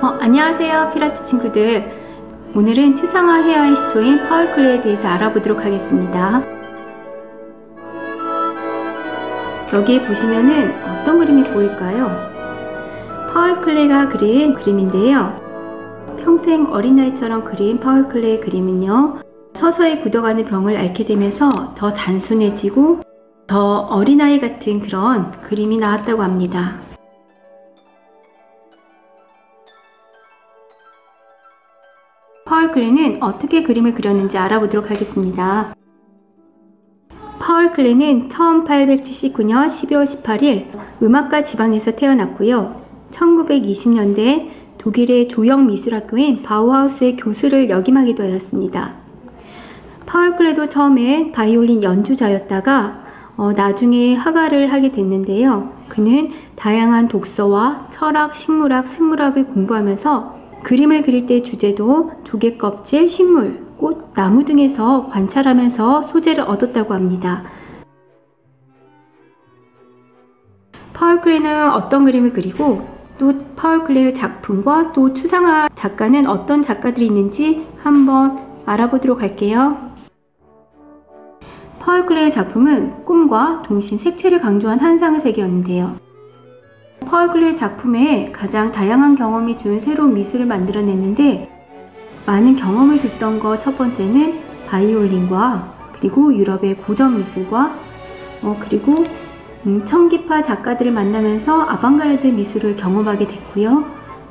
안녕하세요 피라티 친구들. 오늘은 추상화 헤어의 시초인 파울클레이에 대해서 알아보도록 하겠습니다. 여기에 보시면은 어떤 그림이 보일까요? 파울클레이가 그린 그림인데요. 평생 어린아이처럼 그린 파울클레이 그림은요, 서서히 굳어가는 병을 앓게 되면서 더 단순해지고 더 어린아이 같은 그런 그림이 나왔다고 합니다. 파울클레이는 어떻게 그림을 그렸는지 알아보도록 하겠습니다. 파울클레이는 1879년 12월 18일 음악가 집안에서 태어났고요. 1920년대 독일의 조형 미술학교인 바우하우스의 교수를 역임하기도 하였습니다. 파울클레이도 처음에 바이올린 연주자였다가 나중에 화가를 하게 됐는데요. 그는 다양한 독서와 철학, 식물학, 생물학을 공부하면서 그림을 그릴 때 주제도 조개껍질, 식물, 꽃, 나무 등에서 관찰하면서 소재를 얻었다고 합니다. 파울클레이는 어떤 그림을 그리고 또 파울클레이의 작품과 또 추상화 작가는 어떤 작가들이 있는지 한번 알아보도록 할게요. 파울클레이의 작품은 꿈과 동심, 색채를 강조한 환상의 세계였는데요. 파울클레이 작품에 가장 다양한 경험이 준 새로운 미술을 만들어냈는데, 많은 경험을 줬던 것 첫 번째는 바이올린과 그리고 유럽의 고전 미술과 그리고 청기파 작가들을 만나면서 아방가르드 미술을 경험하게 됐고요.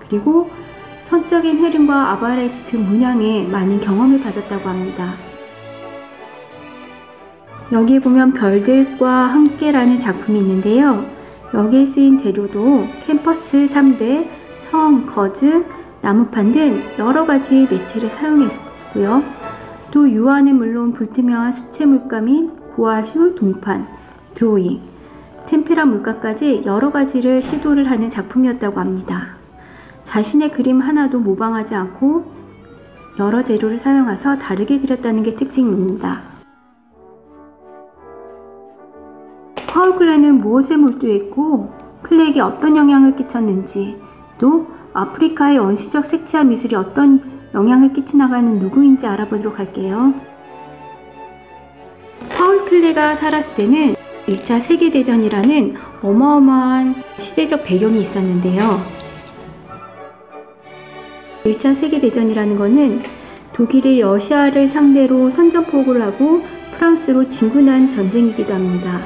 그리고 선적인 흐름과 아바레스크 문양에 많은 경험을 받았다고 합니다. 여기에 보면 별들과 함께라는 작품이 있는데요. 여기에 쓰인 재료도 캠퍼스 3대, 청, 거즈, 나무판 등 여러가지 매체를 사용했고요. 또 유화는 물론 불투명한 수채 물감인 구아슈, 동판, 드로잉, 템페라 물감까지 여러가지를 시도를 하는 작품이었다고 합니다. 자신의 그림 하나도 모방하지 않고 여러 재료를 사용해서 다르게 그렸다는 게 특징입니다. 파울클레이는 무엇에 몰두했고 클레이에게 어떤 영향을 끼쳤는지, 또 아프리카의 원시적 색채와 미술이 어떤 영향을 끼치나가는 누구인지 알아보도록 할게요. 파울클레이가 살았을 때는 1차 세계대전이라는 어마어마한 시대적 배경이 있었는데요. 1차 세계대전이라는 것은 독일이 러시아를 상대로 선전포고를 하고 프랑스로 진군한 전쟁이기도 합니다.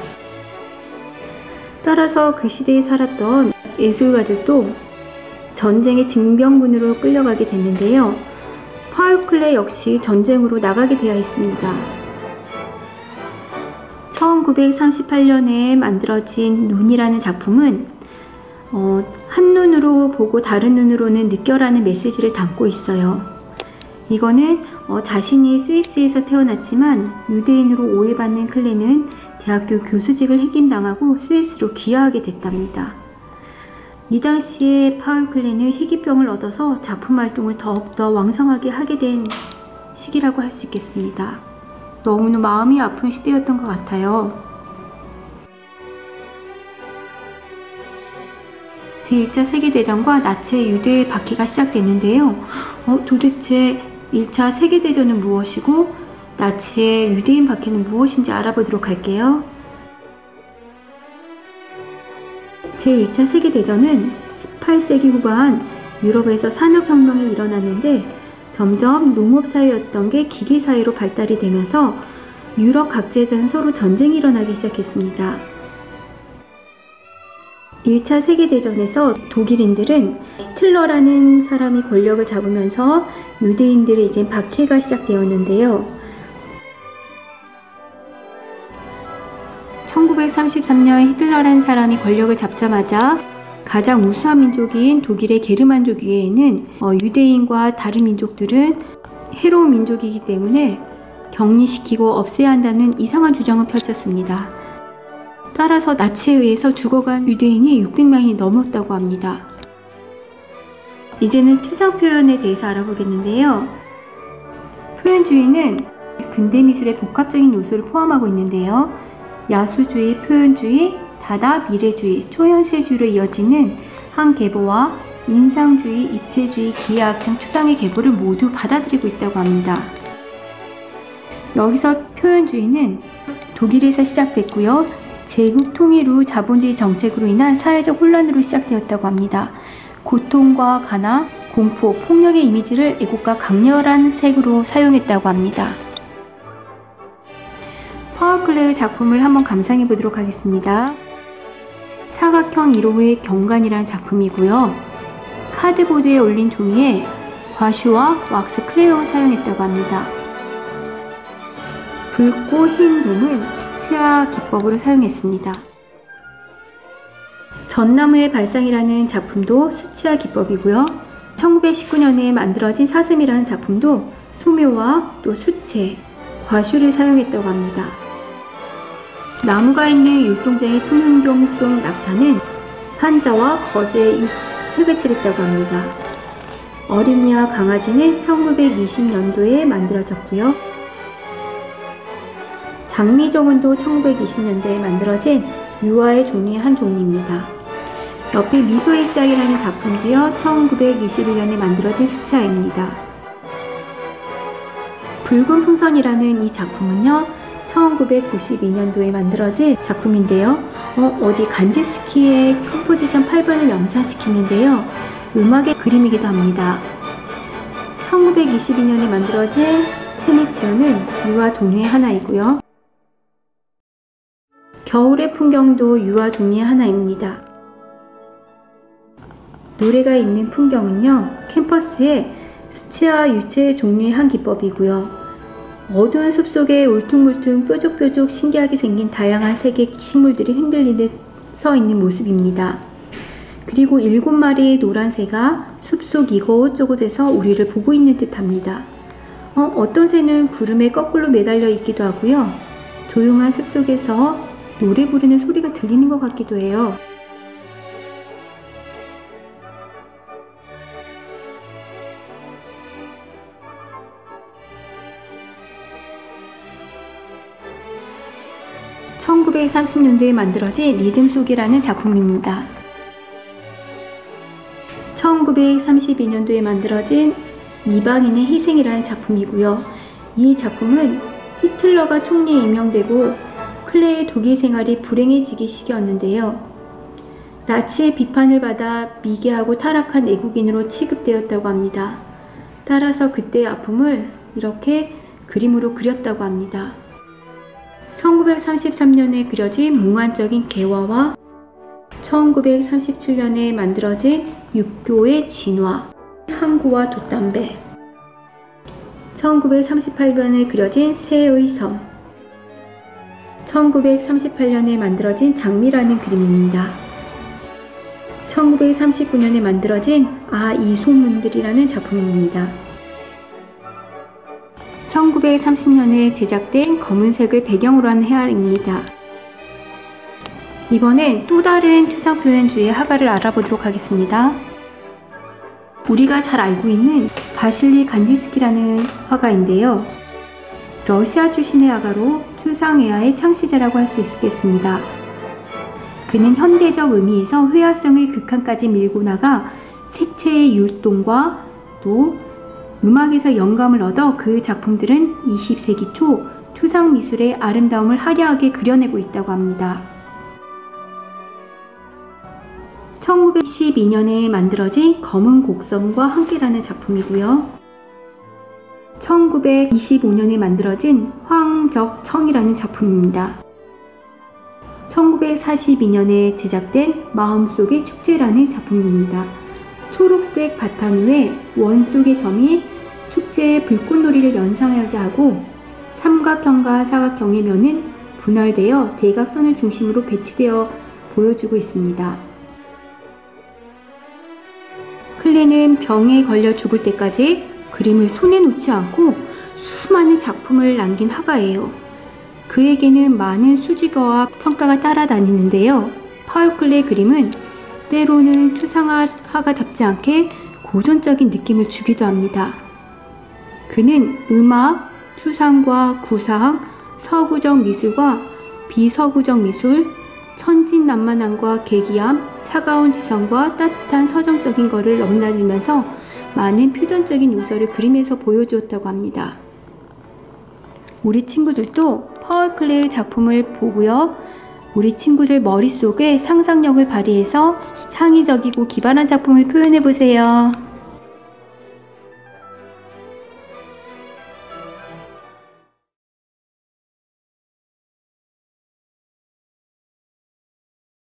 따라서 그 시대에 살았던 예술가들도 전쟁의 징병군으로 끌려가게 됐는데요. 파울클레이 역시 전쟁으로 나가게 되어 있습니다. 1938년에 만들어진 눈이라는 작품은 한 눈으로 보고 다른 눈으로는 느껴라는 메시지를 담고 있어요. 이거는 자신이 스위스에서 태어났지만 유대인으로 오해받는 클레이는 대학교 교수직을 해김당하고 스위스로 귀화하게 됐답니다. 이 당시에 파울클레이는 희귀병을 얻어서 작품 활동을 더욱더 왕성하게 하게 된 시기라고 할 수 있겠습니다. 너무나 마음이 아픈 시대였던 것 같아요. 제1차 세계대전과 나치의 유대 박해가 시작됐는데요. 도대체 1차 세계대전은 무엇이고 나치의 유대인 박해는 무엇인지 알아보도록 할게요. 제2차 세계대전은 18세기 후반 유럽에서 산업혁명이 일어났는데 점점 농업사회였던 게 기계사회로 발달이 되면서 유럽 각지에서는 서로 전쟁이 일어나기 시작했습니다. 1차 세계대전에서 독일인들은 히틀러라는 사람이 권력을 잡으면서 유대인들의 이제 박해가 시작되었는데요. 1933년 히틀러라는 사람이 권력을 잡자마자 가장 우수한 민족인 독일의 게르만족 이외에는 유대인과 다른 민족들은 해로운 민족이기 때문에 격리시키고 없애야 한다는 이상한 주장을 펼쳤습니다. 따라서 나치에 의해서 죽어간 유대인이 600만이 넘었다고 합니다. 이제는 추상 표현에 대해서 알아보겠는데요. 표현주의는 근대 미술의 복합적인 요소를 포함하고 있는데요. 야수주의, 표현주의, 다다, 미래주의, 초현실주의로 이어지는 한 계보와 인상주의, 입체주의, 기하학장, 추상의 계보를 모두 받아들이고 있다고 합니다. 여기서 표현주의는 독일에서 시작됐고요. 제국 통일 후 자본주의 정책으로 인한 사회적 혼란으로 시작되었다고 합니다. 고통과 가난, 공포, 폭력의 이미지를 애국가 강렬한 색으로 사용했다고 합니다. 파울 클레의 작품을 한번 감상해 보도록 하겠습니다. 사각형 1호의 경관이라는 작품이고요. 카드보드에 올린 종이에 과슈와 왁스 크레용을 사용했다고 합니다. 붉고 흰 돔은 수치화 기법으로 사용했습니다. 전나무의 발상이라는 작품도 수치화 기법이고요. 1919년에 만들어진 사슴이라는 작품도 소묘와 또 수채, 과슈를 사용했다고 합니다. 나무가 있는 율동장의 풍경 속 낙타는 한자와 거제의 색을 칠했다고 합니다. 어린이와 강아지는 1920년도에 만들어졌고요. 장미정원도 1920년도에 만들어진 유화의 종류의 한 종류입니다. 옆에 미소의 시작이라는 작품도요, 1921년에 만들어진 수채화입니다. 붉은 풍선이라는 이 작품은요, 1992년도에 만들어진 작품인데요. 어디 간디스키의 컴포지션 8번을 연상시키는데요. 음악의 그림이기도 합니다. 1922년에 만들어진 세네치오는 유화 종류의 하나이고요. 겨울의 풍경도 유화 종류의 하나입니다. 노래가 있는 풍경은요, 캠퍼스의 수채화 유체 종류의 한 기법이고요. 어두운 숲속에 울퉁불퉁 뾰족뾰족 신기하게 생긴 다양한 색의 식물들이 흔들리듯 서 있는 모습입니다. 그리고 7마리의 노란 새가 숲속 이곳저곳에서 우리를 보고 있는 듯 합니다. 어떤 새는 구름에 거꾸로 매달려 있기도 하고요. 조용한 숲속에서 노래 부르는 소리가 들리는 것 같기도 해요. (1930년도에) 만들어진 리듬 속이라는 작품입니다. 1932년도에 만들어진 이방인의 희생이라는 작품이고요. 이 작품은 히틀러가 총리에 임명되고 클레의 독일 생활이 불행해지기 시기였는데요. 나치의 비판을 받아 미개하고 타락한 애국인으로 취급되었다고 합니다. 따라서 그때의 아픔을 이렇게 그림으로 그렸다고 합니다. 1933년에 그려진 몽환적인 개화와 1937년에 만들어진 육교의 진화, 항구와 돛담배, 1938년에 그려진 새의 섬, 1938년에 만들어진 장미라는 그림입니다. 1939년에 만들어진 이 소문들이라는 작품입니다. 1930년에 제작된 검은색을 배경으로 한 헤아입니다. 이번엔 또 다른 추상표현주의 화가를 알아보도록 하겠습니다. 우리가 잘 알고 있는 바실리 간디스키라는 화가인데요. 러시아 출신의 화가로 추상회화의 창시자라고 할 수 있겠습니다. 그는 현대적 의미에서 회화성을 극한까지 밀고 나가 색채의 율동과 또 음악에서 영감을 얻어 그 작품들은 20세기 초 추상미술의 아름다움을 화려하게 그려내고 있다고 합니다. 1912년에 만들어진 검은 곡선과 함께라는 작품이고요. 1925년에 만들어진 황적청이라는 작품입니다. 1942년에 제작된 마음속의 축제라는 작품입니다. 초록색 바탕 위에 원 속의 점이 축제의 불꽃놀이를 연상하게 하고 삼각형과 사각형의 면은 분할되어 대각선을 중심으로 배치되어 보여주고 있습니다. 클레는 병에 걸려 죽을 때까지 그림을 손에 놓지 않고 수많은 작품을 남긴 화가예요. 그에게는 많은 수식어와 평가가 따라다니는데요. 파울 클레의 그림은 때로는 추상화가답지 않게 고전적인 느낌을 주기도 합니다. 그는 음악, 추상과 구상, 서구적 미술과 비서구적 미술, 천진난만함과 계기함, 차가운 지성과 따뜻한 서정적인 것을 넘나들면서 많은 표현적인 요소를 그림에서 보여주었다고 합니다. 우리 친구들도 파울 클레이의 작품을 보고요. 우리 친구들 머릿속에 상상력을 발휘해서 창의적이고 기발한 작품을 표현해 보세요.